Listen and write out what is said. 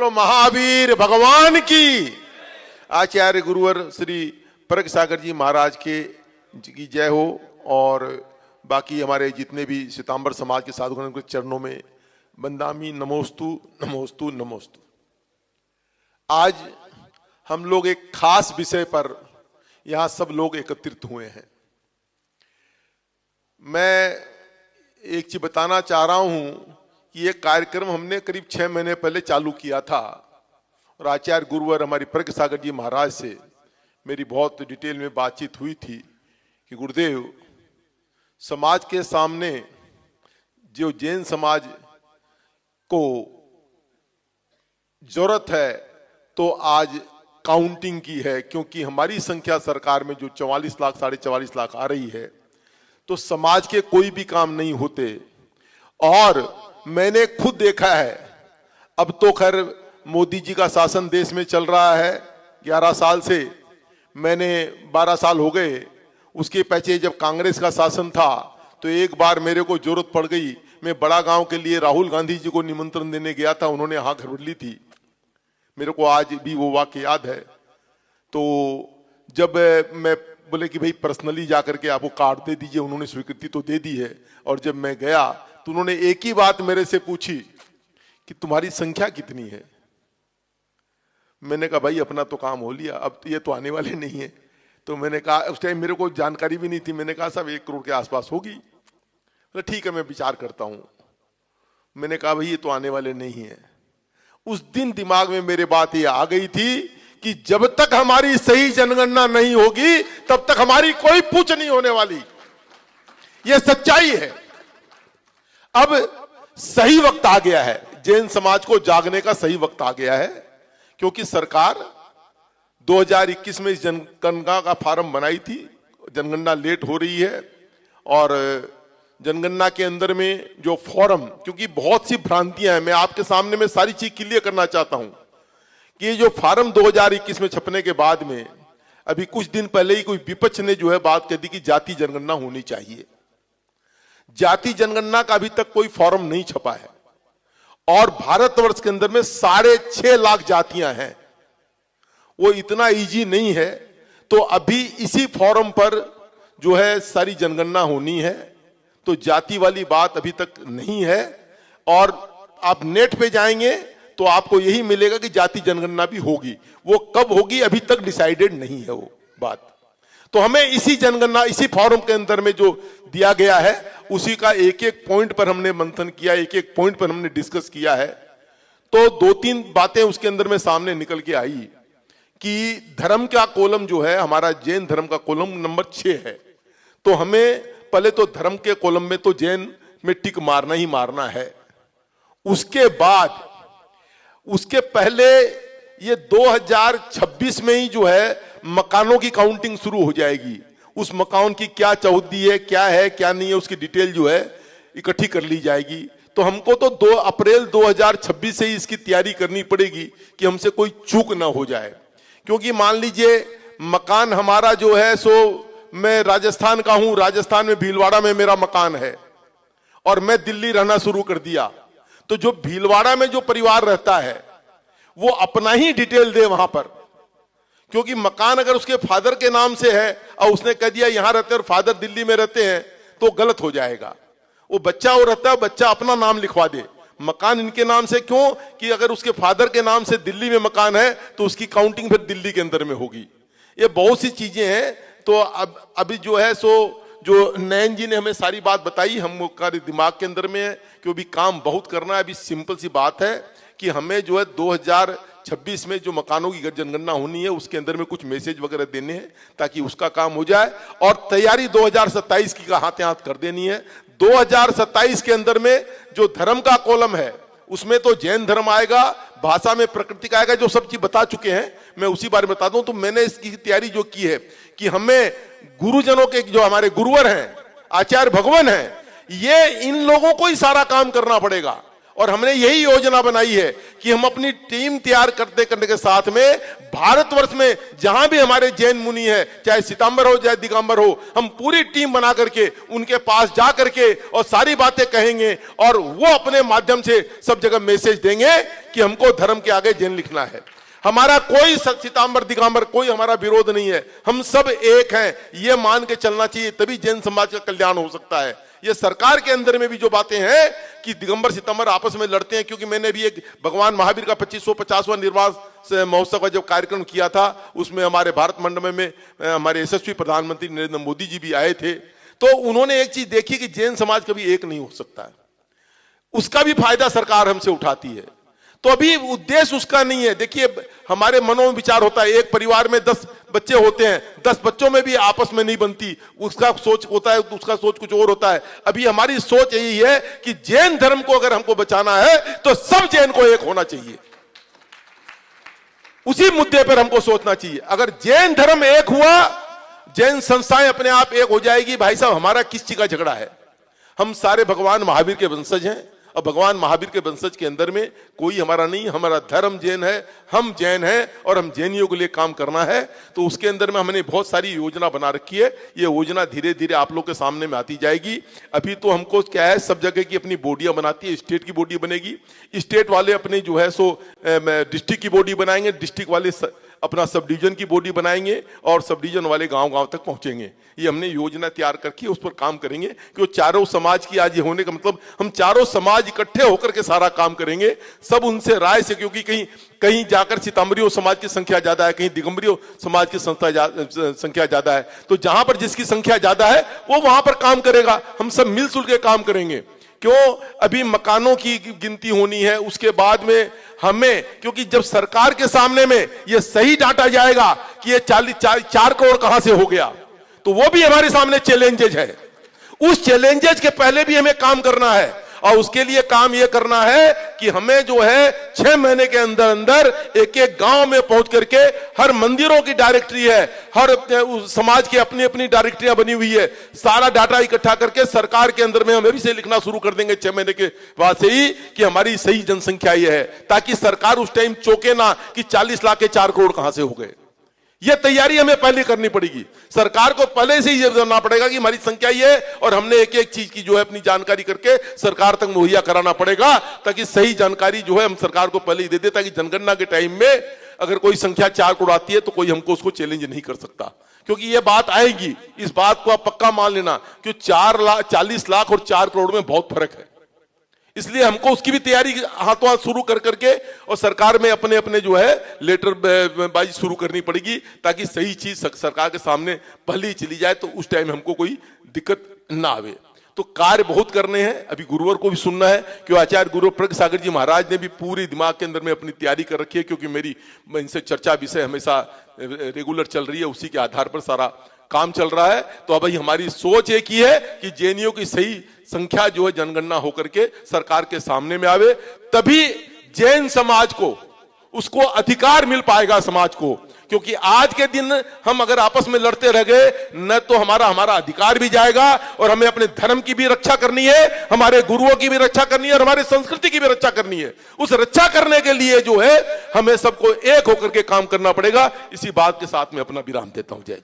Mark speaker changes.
Speaker 1: बोलो महावीर भगवान की। आचार्य गुरुवर श्री प्रज्ञ सागर जी महाराज की जय हो। और बाकी हमारे जितने भी श्वेतांबर समाज के साधुगण के चरणों में बंदामी नमोस्तु नमोस्तु नमोस्तु। आज हम लोग एक खास विषय पर यहां सब लोग एकत्रित हुए हैं। मैं एक चीज बताना चाह रहा हूं कि ये कार्यक्रम हमने करीब 6 महीने पहले चालू किया था और आचार्य गुरुवर हमारी प्रज्ञ सागर जी महाराज से मेरी बहुत डिटेल में बातचीत हुई थी कि गुरुदेव, समाज के सामने जो जैन समाज को जरूरत है तो आज काउंटिंग की है, क्योंकि हमारी संख्या सरकार में जो 44 लाख 44.5 लाख आ रही है तो समाज के कोई भी काम नहीं होते। और मैंने खुद देखा है, अब तो खैर मोदी जी का शासन देश में चल रहा है 11 साल से, मैंने 12 साल हो गए। उसके पीछे जब कांग्रेस का शासन था तो एक बार मेरे को जरूरत पड़ गई, मैं बड़ा गांव के लिए राहुल गांधी जी को निमंत्रण देने गया था, उन्होंने हाँ घर ली थी, मेरे को आज भी वो वाक्य याद है। तो जब मैं बोले कि भाई पर्सनली जाकर के आपको कार्ड दे दीजिए, उन्होंने स्वीकृति तो दे दी है। और जब मैं गया तो उन्होंने एक ही बात मेरे से पूछी कि तुम्हारी संख्या कितनी है। मैंने कहा भाई अपना तो काम हो लिया, अब ये तो आने वाले नहीं है। तो मैंने कहा, उस टाइम मेरे को जानकारी भी नहीं थी, मैंने कहा साहब 1 करोड़ के आसपास होगी। तो ठीक है मैं विचार करता हूं। मैंने कहा भाई ये तो आने वाले नहीं है। उस दिन दिमाग में मेरे बात ये आ गई थी कि जब तक हमारी सही जनगणना नहीं होगी तब तक हमारी कोई पूछ नहीं होने वाली। यह सच्चाई है। अब सही वक्त आ गया है, जैन समाज को जागने का सही वक्त आ गया है, क्योंकि सरकार 2021 में इस जनगणना का फॉर्म बनाई थी। जनगणना लेट हो रही है और जनगणना के अंदर में जो फॉर्म, क्योंकि बहुत सी भ्रांतियां हैं, मैं आपके सामने में सारी चीज क्लियर करना चाहता हूं कि ये जो फॉर्म 2021 में छपने के बाद में अभी कुछ दिन पहले ही कोई विपक्ष ने जो है बात कह दी कि जाति जनगणना होनी चाहिए। जाति जनगणना का अभी तक कोई फॉर्म नहीं छपा है और भारतवर्ष के अंदर में 6.5 लाख जातियां हैं। वो इतना इजी नहीं है। तो अभी इसी फॉर्म पर जो है सारी जनगणना होनी है, तो जाति वाली बात अभी तक नहीं है। और आप नेट पे जाएंगे तो आपको यही मिलेगा कि जाति जनगणना भी होगी। वो कब होगी अभी तक डिसाइडेड नहीं है वो बात। तो हमें इसी जनगणना, इसी फॉर्म के अंदर में जो दिया गया है उसी का एक एक पॉइंट पर हमने मंथन किया, एक एक पॉइंट पर हमने डिस्कस किया है। तो 2-3 बातें उसके अंदर में सामने निकल के आई कि धर्म का कॉलम जो है हमारा जैन धर्म का कॉलम नंबर 6 है। तो हमें पहले तो धर्म के कॉलम में तो जैन में टिक मारना ही मारना है। उसके बाद, उसके पहले ये 2026 में ही जो है मकानों की काउंटिंग शुरू हो जाएगी। उस मकान की क्या चौहद्दी है, क्या है क्या नहीं है, उसकी डिटेल जो है इकट्ठी कर ली जाएगी। तो हमको तो 2 अप्रैल 2026 से ही इसकी तैयारी करनी पड़ेगी कि हमसे कोई चूक ना हो जाए। क्योंकि मान लीजिए मकान हमारा जो है सो, मैं राजस्थान का हूं, राजस्थान में भीलवाड़ा में मेरा मकान है और मैं दिल्ली रहना शुरू कर दिया, तो जो भीलवाड़ा में जो परिवार रहता है वो अपना ही डिटेल दे वहां पर। क्योंकि मकान अगर उसके फादर के नाम से है और उसने कह दिया यहां रहते हैं और फादर दिल्ली में रहते हैं तो गलत हो जाएगा। वो बच्चा वो रहता है, बच्चा अपना नाम लिखवा दे, मकान इनके नाम से। क्यों कि अगर उसके फादर के नाम से दिल्ली में मकान है तो उसकी काउंटिंग फिर दिल्ली के अंदर में होगी। ये बहुत सी चीजें हैं। तो अब अभी जो है सो जो नयन जी ने हमें सारी बात बताई, हम दिमाग के अंदर में है कि अभी काम बहुत करना है। अभी सिंपल सी बात है कि हमें जो है 2026 में जो मकानों की जनगणना होनी है उसके अंदर में कुछ मैसेज वगैरह देने हैं ताकि उसका काम हो जाए। और तैयारी 2027 की हाथ हाथ कर देनी है। 2027 के अंदर में जो धर्म का कॉलम है उसमें तो जैन धर्म आएगा, भाषा में प्रकृति का आएगा, जो सब चीज बता चुके हैं। मैं उसी बारे में बता दूं। तो मैंने इसकी तैयारी जो की है कि हमें गुरुजनों के जो हमारे गुरुवर हैं, आचार्य भगवान हैं, ये इन लोगों को ही सारा काम करना पड़ेगा। और हमने यही योजना बनाई है कि हम अपनी टीम तैयार करने के साथ में भारतवर्ष में जहां भी हमारे जैन मुनि है, चाहे श्वेतांबर हो चाहे दिगंबर हो, हम पूरी टीम बना करके उनके पास जा करके और सारी बातें कहेंगे और वो अपने माध्यम से सब जगह मैसेज देंगे कि हमको धर्म के आगे जैन लिखना है। हमारा कोई श्वेतांबर दिगंबर कोई हमारा विरोध नहीं है, हम सब एक हैं, ये मान के चलना चाहिए, तभी जैन समाज का कल्याण हो सकता है। ये सरकार के अंदर में भी जो बातें हैं कि दिगंबर श्वेतांबर आपस में लड़ते हैं, क्योंकि मैंने भी एक भगवान महावीर का 2550वां निर्वाण महोत्सव का जो कार्यक्रम किया था, उसमें हमारे भारत मंडल में हमारे यशस्वी प्रधानमंत्री नरेंद्र मोदी जी भी आए थे। तो उन्होंने एक चीज देखी कि जैन समाज कभी एक नहीं हो सकता है, उसका भी फायदा सरकार हमसे उठाती है। तो अभी उद्देश्य उसका नहीं है। देखिए हमारे मनों में विचार होता है, एक परिवार में 10 बच्चे होते हैं, 10 बच्चों में भी आपस में नहीं बनती, उसका सोच होता है, उसका सोच कुछ और होता है। अभी हमारी सोच यही है कि जैन धर्म को अगर हमको बचाना है तो सब जैन को एक होना चाहिए, उसी मुद्दे पर हमको सोचना चाहिए। अगर जैन धर्म एक हुआ, जैन संस्थाएं अपने आप एक हो जाएगी। भाई साहब हमारा किस चीज का झगड़ा है? हम सारे भगवान महावीर के वंशज हैं और भगवान महावीर के वंशज के अंदर में कोई हमारा नहीं, हमारा धर्म जैन है, हम जैन हैं और हम जैनियों के लिए काम करना है। तो उसके अंदर में हमने बहुत सारी योजना बना रखी है। ये योजना धीरे धीरे आप लोग के सामने में आती जाएगी। अभी तो हमको क्या है, सब जगह की अपनी बॉडियां बनाती है, स्टेट की बॉडी बनेगी, स्टेट वाले अपनी जो है सो डिस्ट्रिक्ट की बॉडी बनाएंगे, डिस्ट्रिक्ट वाले अपना सब डिवीजन की बॉडी बनाएंगे और सब डिवीजन वाले गांव गांव तक पहुंचेंगे। ये हमने योजना तैयार करके उस पर काम करेंगे कि वो चारों समाज की, आज ये होने का मतलब हम चारों समाज इकट्ठे होकर के सारा काम करेंगे, सब उनसे राय से, क्योंकि कहीं जाकर श्वेतांबरियों समाज की संख्या ज्यादा है, कहीं दिगंबरियों समाज की संख्या ज्यादा है। तो जहां पर जिसकी संख्या ज्यादा है वो वहां पर काम करेगा, हम सब मिलजुल के काम करेंगे। क्यों? अभी मकानों की गिनती होनी है, उसके बाद में हमें, क्योंकि जब सरकार के सामने में ये सही डाटा जाएगा कि ये 4 करोड़ कहां से हो गया, तो वो भी हमारे सामने चैलेंजेज है। उस चैलेंजेज के पहले भी हमें काम करना है और उसके लिए काम यह करना है कि हमें जो है 6 महीने के अंदर अंदर एक एक गांव में पहुंच करके, हर मंदिरों की डायरेक्टरी है, हर समाज की अपनी अपनी डायरेक्टरियां बनी हुई है, सारा डाटा इकट्ठा करके सरकार के अंदर में हम अभी से लिखना शुरू कर देंगे 6 महीने के बाद से ही कि हमारी सही जनसंख्या यह है, ताकि सरकार उस टाइम चौंके ना कि 40 लाख के 4 करोड़ कहां से हो गए। यह तैयारी हमें पहले करनी पड़ेगी, सरकार को पहले से ही ये जानना पड़ेगा कि हमारी संख्या ये है और हमने एक एक चीज की जो है अपनी जानकारी करके सरकार तक मुहैया कराना पड़ेगा, ताकि सही जानकारी जो है हम सरकार को पहले ही दे दे, ताकि जनगणना के टाइम में अगर कोई संख्या 4 करोड़ आती है तो कोई हमको उसको चैलेंज नहीं कर सकता, क्योंकि ये बात आएगी। इस बात को आप पक्का मान लेना कि 40 लाख और 4 करोड़ में बहुत फर्क है, इसलिए हमको उसकी भी तैयारी हाथों हाथ शुरू कर करके और सरकार में अपने अपने जो है लेटर बाजी शुरू करनी पड़ेगी, ताकि सही चीज सरकार के सामने पहले ही चली जाए तो उस टाइम हमको कोई दिक्कत ना आवे। तो कार्य बहुत करने हैं। अभी गुरुवर को भी सुनना है कि आचार्य गुरु प्रज्ञ सागर जी महाराज ने भी पूरी दिमाग के अंदर में अपनी तैयारी कर रखी है, क्योंकि मेरी इनसे चर्चा विषय हमेशा रेगुलर चल रही है, उसी के आधार पर सारा काम चल रहा है। तो अब हमारी सोच एक ही है कि जैनियों की सही संख्या जो है जनगणना होकर के सरकार के सामने में आवे, तभी जैन समाज को उसको अधिकार मिल पाएगा समाज को। क्योंकि आज के दिन हम अगर आपस में लड़ते रह गए न तो हमारा अधिकार भी जाएगा और हमें अपने धर्म की भी रक्षा करनी है, हमारे गुरुओं की भी रक्षा करनी है और हमारी संस्कृति की भी रक्षा करनी है। उस रक्षा करने के लिए जो है हमें सबको एक होकर के काम करना पड़ेगा। इसी बात के साथ में अपना विराम देता हूं। जय